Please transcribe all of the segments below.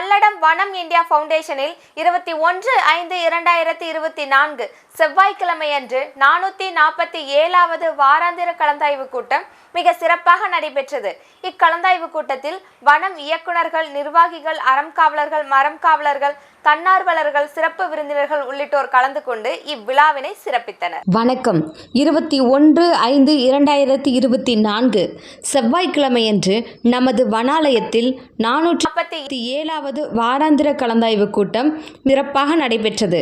பல்லடம் வனம் இந்தியா ஃபவுண்டேஷனில் 21/5/2024 செவ்வாய்க்கிழமையன்று 447வது வாராந்திர கலந்தாய்வு கூட்டம் மிக சிறப்பாக நடைபெற்றது. இக்கலந்தாய்வு கூட்டத்தில் வனம் இயக்குநர்கள், நிர்வாகிகள், அறம் காவலர்கள், மரம் காவலர்கள், தன்னார்வலர்கள், சிறப்பு விருந்தினர்கள் உள்ளிட்டோர் கலந்து கொண்டு இவ்விழாவினை சிறப்பித்தனர். வணக்கம். 21/5/2024 செவ்வாய்க்கிழமையன்று நமது வனாலயத்தில் 447வது வாராந்திர கலந்தாய்வு கூட்டம் சிறப்பாக நடைபெற்றது.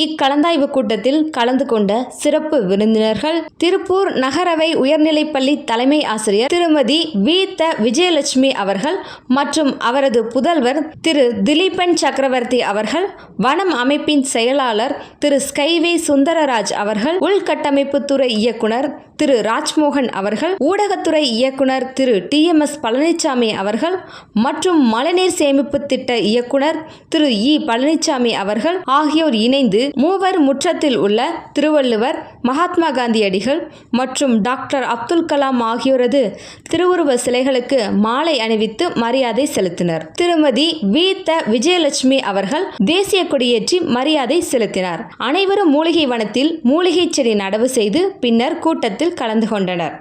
இக்கலந்தாய்வு கூட்டத்தில் கலந்து கொண்ட சிறப்பு விருந்தினர்கள் திருப்பூர் நகரவை உயர்நிலைப்பள்ளி தலைமை ஆசிரியர் திருமதி வி.த. விஜயலட்சுமி அவர்கள் மற்றும் அவரது புதல்வர் திரு திலீபன் சக்கரவர்த்தி அவர்கள், வனம் அமைப்பின் செயலாளர் திரு ஸ்கைவே சுந்தரராஜ் அவர்கள், உள்கட்டமைப்பு துறை இயக்குனர் திரு ராஜ்மோகன் அவர்கள், ஊடகத்துறை இயக்குனர் திரு TMS பழனிசாமி அவர்கள் மற்றும் மழைநீர் சேமிப்பு திட்ட இயக்குனர் திரு இ. பழனிசாமி அவர்கள் ஆகியோர் இணைந்து மூவர் முற்றத்தில் உள்ள திருவள்ளுவர், மகாத்மா காந்தியடிகள் மற்றும் டாக்டர் அப்துல் கலாம் ஆகியோரது திருவுருவ சிலைகளுக்கு மாலை அணிவித்து மரியாதை செலுத்தினர். திருமதி வி.த. விஜயலட்சுமி அவர்கள் தேசிய கொடியேற்றி மரியாதை செலுத்தினார். அனைவரும் மூலிகை வனத்தில் மூலிகை செடி நடவு செய்து பின்னர் கூட்டத்தில் கலந்து கொண்டனர்.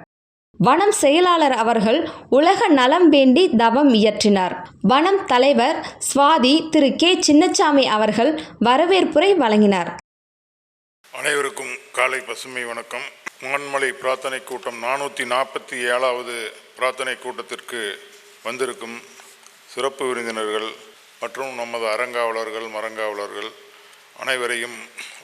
வனம் செயலாளர் அவர்கள் உலக நலம் வேண்டி தவம் இயற்றினார். வனம் தலைவர் சுவாதி திரு கே. சின்னசாமி அவர்கள் வரவேற்புரை வழங்கினார். அனைவருக்கும் காலை பசுமை வணக்கம். மகன்மலை பிரார்த்தனை கூட்டம் 447வது பிரார்த்தனை கூட்டத்திற்கு வந்திருக்கும் சிறப்பு விருந்தினர்கள் மற்றும் நமது அறங்காவலர்கள், மரங்காவலர்கள் அனைவரையும்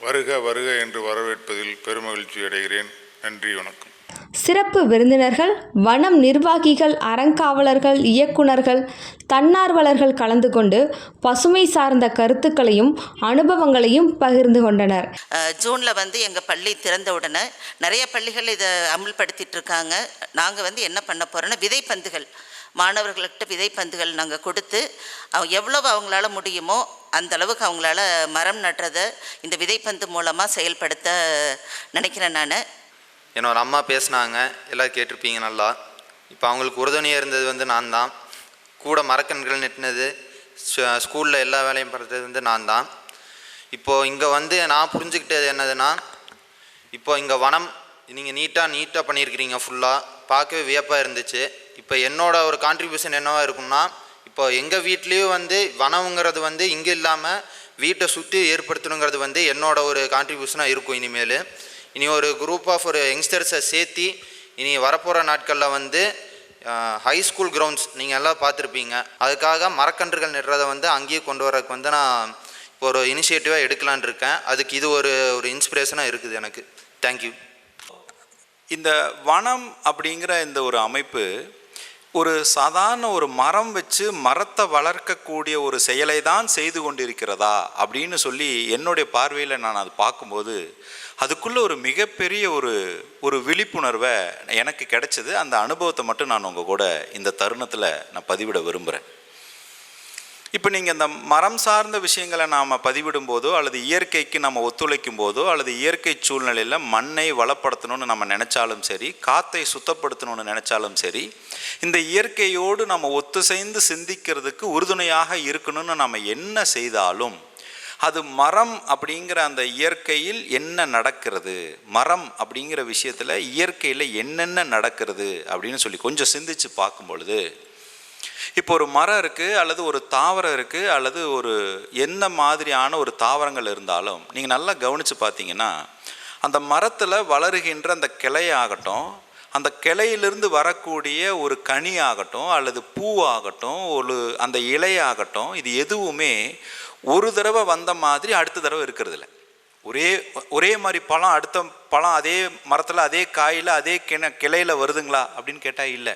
வருக வருக என்று வரவேற்பதில் பெருமகிழ்ச்சி அடைகிறேன். நன்றி, வணக்கம். சிறப்பு விருந்தினர்கள், வனம் நிர்வாகிகள், அறங்காவலர்கள், இயக்குநர்கள், தன்னார்வலர்கள் கலந்து கொண்டு பசுமை சார்ந்த கருத்துக்களையும் அனுபவங்களையும் பகிர்ந்து கொண்டனர். ஜூனில் எங்கள் பள்ளி திறந்த உடனே நிறைய பள்ளிகள் இதை அமல்படுத்திட்டு இருக்காங்க. நாங்கள் என்ன பண்ண போகிறோன்னா விதைப்பந்துகள், மாணவர்கள்கிட்ட விதைப்பந்துகள் நாங்கள் கொடுத்து எவ்வளவு அவங்களால முடியுமோ அந்த அளவுக்கு அவங்களால மரம் நடுறதை இந்த விதைப்பந்து மூலமாக செயல்படுத்த நினைக்கிறேன். நான் என்னோட அம்மா பேசினாங்க, எல்லாம் கேட்டிருப்பீங்க நல்லா. இப்போ அவங்களுக்கு உறுதுணையாக இருந்தது நான் தான். கூட மரக்கன்றுகள் நெட்டினது, ஸ்கூலில் எல்லா வேலையும் பண்ணுறது நான் தான். இப்போது இங்கே நான் புரிஞ்சுக்கிட்டது என்னதுன்னா, இப்போது இங்கே வனம் நீங்கள் நீட்டாக பண்ணியிருக்கிறீங்க. ஃபுல்லாக பார்க்கவே வியப்பாக இருந்துச்சு. இப்போ என்னோட ஒரு கான்ட்ரிபியூஷன் என்னவாக இருக்கும்னா, இப்போ எங்கள் வீட்லேயும் வனங்கிறது இங்கே இல்லாமல் வீட்டை சுற்றி ஏற்படுத்தணுங்கிறது என்னோட ஒரு கான்ட்ரிபியூஷனாக இருக்கும். இனி ஒரு குரூப் ஆஃப் ஒரு யங்ஸ்டர்ஸை சேர்த்தி இனி வரப்போகிற நாட்களில் ஹை ஸ்கூல் கிரவுண்ட்ஸ் நீங்கள் எல்லாம் பார்த்துருப்பீங்க. அதுக்காக மரக்கன்றுகள் நடுறதை அங்கேயே கொண்டு வரதுக்கு நான் இப்போ ஒரு இனிஷியேட்டிவாக எடுக்கலான் இருக்கேன். அதுக்கு இது ஒரு இன்ஸ்பிரேஷனாக இருக்குது எனக்கு. தேங்க்யூ. இந்த வனம் அப்படிங்கிற இந்த ஒரு அமைப்பு ஒரு சாதாரண ஒரு மரம் வச்சு மரத்தை வளர்க்கக்கூடிய ஒரு செயலை தான் செய்து கொண்டிருக்கிறதா அப்படின்னு சொல்லி என்னுடைய பார்வையில் நான் அது பார்க்கும்போது அதுக்குள்ளே ஒரு மிகப்பெரிய ஒரு விழிப்புணர்வை எனக்கு கிடைச்சது. அந்த அனுபவத்தை மட்டும் நான் உங்கள் கூட இந்த தருணத்தில் நான் பதிவிட விரும்புகிறேன். இப்போ நீங்கள் இந்த மரம் சார்ந்த விஷயங்களை நாம் பதிவிடும் போதோ அல்லது இயற்கைக்கு நம்ம ஒத்துழைக்கும் போதோ அல்லது இயற்கை சூழ்நிலையில் மண்ணை வளப்படுத்தணும்னு நம்ம நினச்சாலும் சரி, காற்றை சுத்தப்படுத்தணும்னு நினச்சாலும் சரி, இந்த இயற்கையோடு நம்ம ஒத்துசைந்து சிந்திக்கிறதுக்கு உறுதுணையாக இருக்கணும்னு நம்ம என்ன செய்தாலும் அது மரம் அப்படிங்கிற அந்த இயற்கையில் என்ன நடக்கிறது, மரம் அப்படிங்கிற விஷயத்தில் இயற்கையில் என்னென்ன நடக்கிறது அப்படின்னு சொல்லி கொஞ்சம் சிந்திச்சு பார்க்கும் பொழுது, இப்போ ஒரு மரம் இருக்குது அல்லது ஒரு தாவரம் இருக்குது அல்லது ஒரு என்ன மாதிரியான ஒரு தாவரங்கள் இருந்தாலும் நீங்கள் நல்லா கவனித்து பார்த்தீங்கன்னா அந்த மரத்தில் வளருகின்ற அந்த கிளையாகட்டும், அந்த கிளையிலிருந்து வரக்கூடிய ஒரு கனி ஆகட்டும் அல்லது பூவாகட்டும், அந்த இலையாகட்டும், இது எதுவுமே ஒரு தடவை வந்த மாதிரி அடுத்த தடவை இருக்கிறதில்ல. ஒரே மாதிரி பழம், அடுத்த பழம் அதே மரத்தில் அதே காயில் அதே கிளையில் வருதுங்களா அப்படின்னு கேட்டால் இல்லை.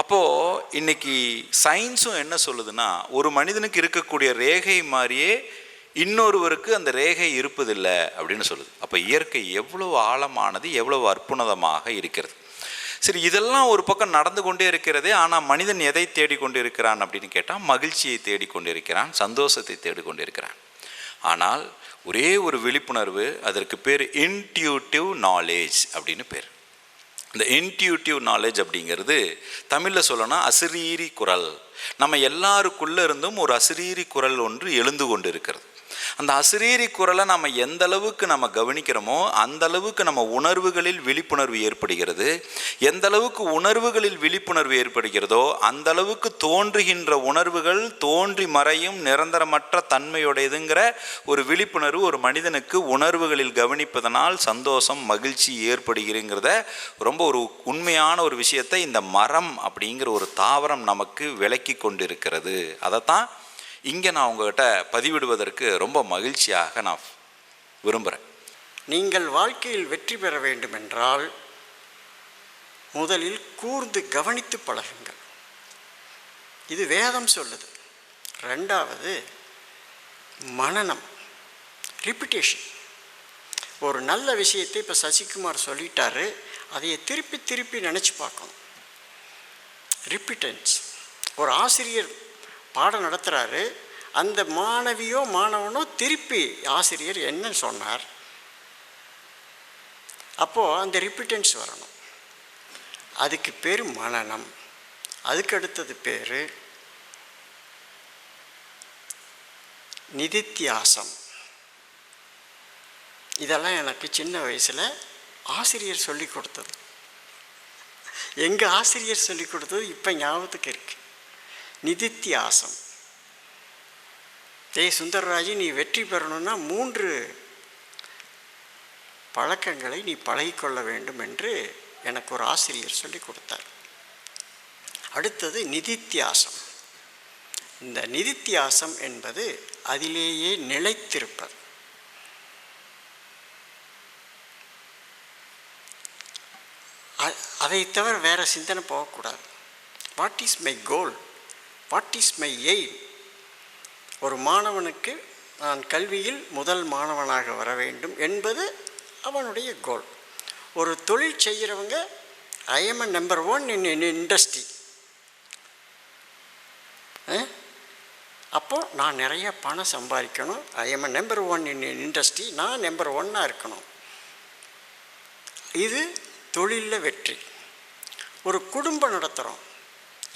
அப்போது இன்றைக்கி சயின்ஸும் என்ன சொல்லுதுன்னா, ஒரு மனிதனுக்கு இருக்கக்கூடிய ரேகை மாதிரியே இன்னொருவருக்கு அந்த ரேகை இருப்பதில்லை அப்படின்னு சொல்லுது. அப்போ இயற்கை எவ்வளவு ஆழமானது, எவ்வளவு அற்புதமாக இருக்கிறது. சரி, இதெல்லாம் ஒரு பக்கம் நடந்து கொண்டே இருக்கிறதே. ஆனால் மனிதன் எதை தேடிக்கொண்டு இருக்கிறான் அப்படின்னு கேட்டால் மகிழ்ச்சியை தேடிக்கொண்டு இருக்கிறான், சந்தோஷத்தை தேடிக்கொண்டு இருக்கிறான். ஆனால் ஒரே ஒரு விழிப்புணர்வு, அதற்கு பேர் இன்ட்யூட்டிவ் நாலேஜ் அப்படின்னு பேர். இந்த இன்ட்யூட்டிவ் நாலேஜ் அப்படிங்கிறது தமிழில் சொல்லணும்னா அசிரீரி குரல். நம்ம எல்லாருக்குள்ளே இருந்தும் ஒரு அசிரீரி குரல் ஒன்று எழுந்து கொண்டு இருக்கிறது. அந்த அசிரீரி குரலை நம்ம எந்த அளவுக்கு நம்ம கவனிக்கிறோமோ அந்த அளவுக்கு நம்ம உணர்வுகளில் விழிப்புணர்வு ஏற்படுகிறது. எந்த அளவுக்கு உணர்வுகளில் விழிப்புணர்வு ஏற்படுகிறதோ அந்த அளவுக்கு தோன்றுகின்ற உணர்வுகள் தோன்றி மறையும் நிரந்தரமற்ற தன்மையுடையதுங்கிற ஒரு விழிப்புணர்வு ஒரு மனிதனுக்கு உணர்வுகளில் கவனிப்பதனால் சந்தோஷம் மகிழ்ச்சி ஏற்படுகிறங்கிறத ரொம்ப ஒரு உண்மையான ஒரு விஷயத்தை இந்த மரம் அப்படிங்கிற ஒரு தாவரம் நமக்கு விளக்கி கொண்டிருக்கிறது. அதைத்தான் இங்கே நான் உங்கள்கிட்ட பதிவிடுவதற்கு ரொம்ப மகிழ்ச்சியாக நான் விரும்புகிறேன். நீங்கள் வாழ்க்கையில் வெற்றி பெற வேண்டுமென்றால் முதலில் கூர்ந்து கவனித்து பழகுங்கள். இது வேதம் சொல்லுது. ரெண்டாவது மனனம், ரிப்பிட்டேஷன். ஒரு நல்ல விஷயத்தை இப்போ சசிகுமார் சொல்லிட்டாரு, அதையை திருப்பி திருப்பி நினச்சி பார்க்கணும். ரிப்பிட்டன்ஸ். ஒரு ஆசிரியர் பாடம் நடத்துகிறாரு, அந்த மாணவியோ மாணவனோ திருப்பி ஆசிரியர் என்ன சொன்னார், அப்போது அந்த ரிப்பிட்டன்ஸ் வரணும். அதுக்கு பேர் மனனம். அதுக்கு அடுத்தது பேர் நிதித்தியாசம். இதெல்லாம் எனக்கு சின்ன வயசில் ஆசிரியர் சொல்லி கொடுத்தது. எங்கள் ஆசிரியர் சொல்லி கொடுத்தது இப்போ ஞாபகத்துக்கு இருக்கு. நிதித்தியாசம். சுந்தரராஜி, நீ வெற்றி பெறணும்னா 3 பழக்கங்களை நீ பழகிக்கொள்ள வேண்டும் என்று எனக்கு ஒரு ஆசிரியர் சொல்லி கொடுத்தார். அடுத்தது நிதித்தியாசம். இந்த நிதித்தியாசம் என்பது அதிலேயே நிலைத்திருப்பது. அதை தவிர வேறு சிந்தனை போகக்கூடாது. What is my goal, what is my aim. ஒரு மாணவனுக்கு நான் கல்வியில் முதல் மாணவனாக வர வேண்டும் என்பது அவனுடைய கோல். ஒரு தொழில் செய்கிறவங்க I am number 1 in industry. அப்போது நான் நிறைய பணம் சம்பாதிக்கணும். I am number 1 in industry. நான் நம்பர் 1 இருக்கணும். இது தொழிலில் வெற்றி. ஒரு குடும்பம் நடத்துகிறோம்.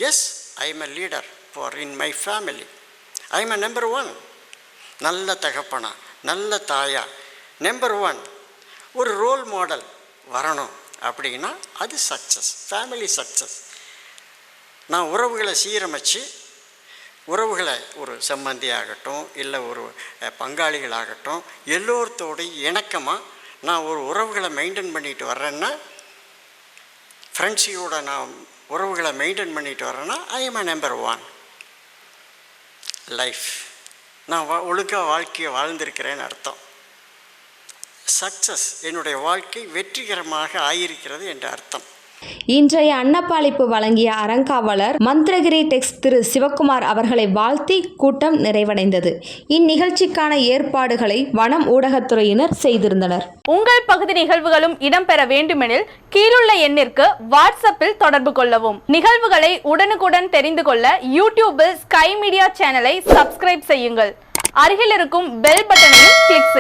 Yes, I am a leader for in my family. I am number 1. நல்ல தகப்பனா, நல்ல தாயா, நம்பர் 1. ஒரு ரோல் மாடல் வரணும் அப்படின்னா அது சக்ஸஸ், ஃபேமிலி சக்ஸஸ். நான் உறவுகளை சீரமைச்சு, உறவுகளை ஒரு சம்பந்தியாகட்டும் இல்லை ஒரு பங்காளிகளாகட்டும் எல்லோருத்தோடைய இணக்கமாக நான் ஒரு உறவுகளை மெயின்டைன் பண்ணிட்டு வர்றேன்னா, ஃப்ரெண்ட்ஸியோட நான் உறவுகளை மெயின்டைன் பண்ணிட்டு வர்றேன்னா ஐ எம் நம்பர் 1. லைஃப், நான் ஒழுங்காக வாழ்க்கையை வாழ்ந்திருக்கிறேன்னு அர்த்தம். சக்ஸஸ், என்னுடைய வாழ்க்கை வெற்றிகரமாக ஆகியிருக்கிறது என்ற அர்த்தம். இன்றைய அன்னப்பாளிப்பு வழங்கிய அறங்காவலர் மந்திரகிரி டெக்ஸ் திரு சிவக்குமார் அவர்களை வாழ்த்தி கூட்டம் நிறைவடைந்தது. இந்நிகழ்ச்சிக்கான ஏற்பாடுகளை வனம் ஊடகத்துறையினர் செய்திருந்தனர். உங்கள் பகுதி நிகழ்வுகளும் இடம்பெற வேண்டுமெனில் கீழுள்ள எண்ணிற்கு வாட்ஸ்அப்பில் தொடர்பு கொள்ளவும். நிகழ்வுகளை உடனுக்குடன் தெரிந்து கொள்ள யூடியூபில் ஸ்கை மீடியா சேனலை சப்ஸ்கிரைப் செய்யுங்கள். அருகில் இருக்கும் பெல் பட்டனையும் கிளிக் செய்யுங்கள்.